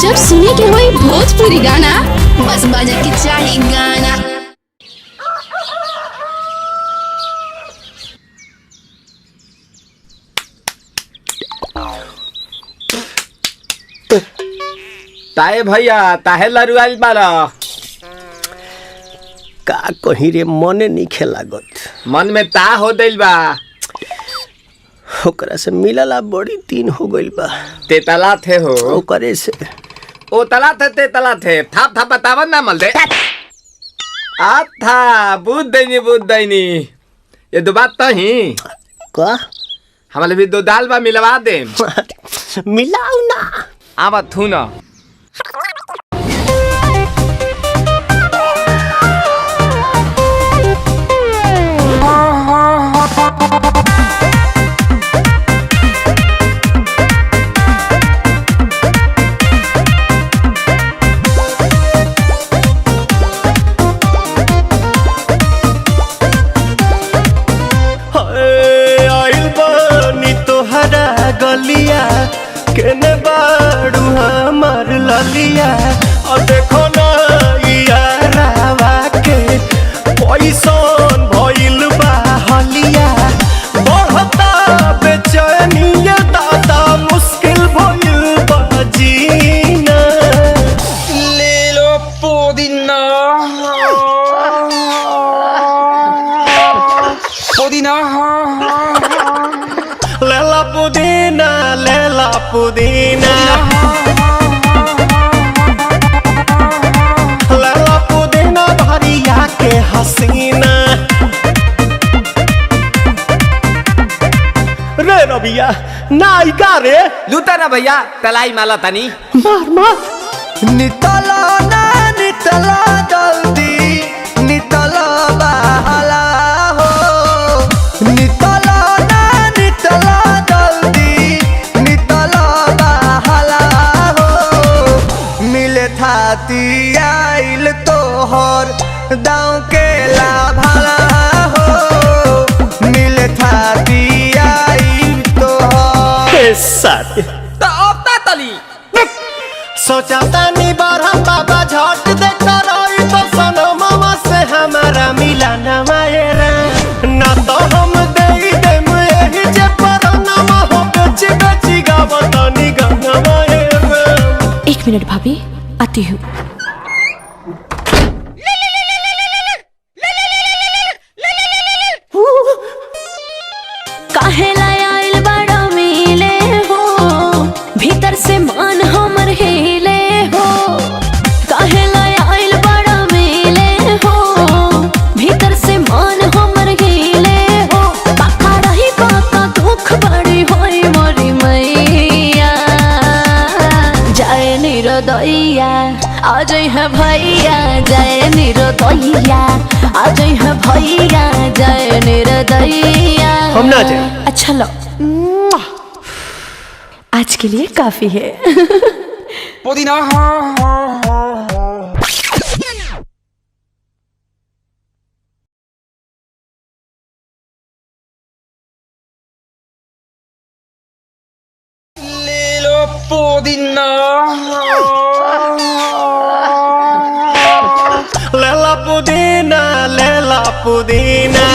जब सुने के होई भोजपुरी गाना, बस बजे के चाही गाना। ताए भैया ताहे लरुआल बारा का कहीं रे मने नहीं लागत। मन में ता हो दिल बा ओकरा से मिलला बड़ी दिन हो गइल बा। ते तला थे हो ओकरे से ओ तला थे ते तला थे थाप थाप बतावन ना मल दे आ था बुद्ध दैनी ये दो बात तो ही का हमारे भी दो दाल बा मिलवा दे मिलाऊ ना आवा थू ना गलिया केने बाड़ू हमार ललिया और देखो ना यारावा के पैसन भइल बा हलिया बढ़ता बेचैनिया दादा मुश्किल भइल बा जीना ले लो पुदीना पुदीना लेला पुदीना लेला पुदीना लेला पुदीना भरिया के हसीना रे रबिया नायिका रे लूटा ना भैया तलाई माला तनी मार मार नितला ना नितला जल्दी नितला बहला हो नितला थाती आइल तोहर दाँव के लाभाला हो मिले थाती आइल तोहर साथी तो अब ता तली सोचा तानी बार हम बाबा झट देखता रही तो सनमवा से हमारा मिला न मायरा ना तो हम दे देम यही जे परनमा हो बेची बेची गावतानी गंगा मायरा। 1 मिनट भाभी, आती हूँ। काहे लायल बड़ा मिले हो भीतर से मान हमर हिले हो काहे लायल बड़ा मिले हो भीतर से मान हमर हिले हो बाका रही बाका दुख बड़ी होई मोरी मैया जाए निरदैया आज है भैया जय निरदैया आज है भैया जय निरदैया हम ना जाए। अच्छा लो आज के लिए काफी है। पुदीना ले लो पुदीना लेला पुदीना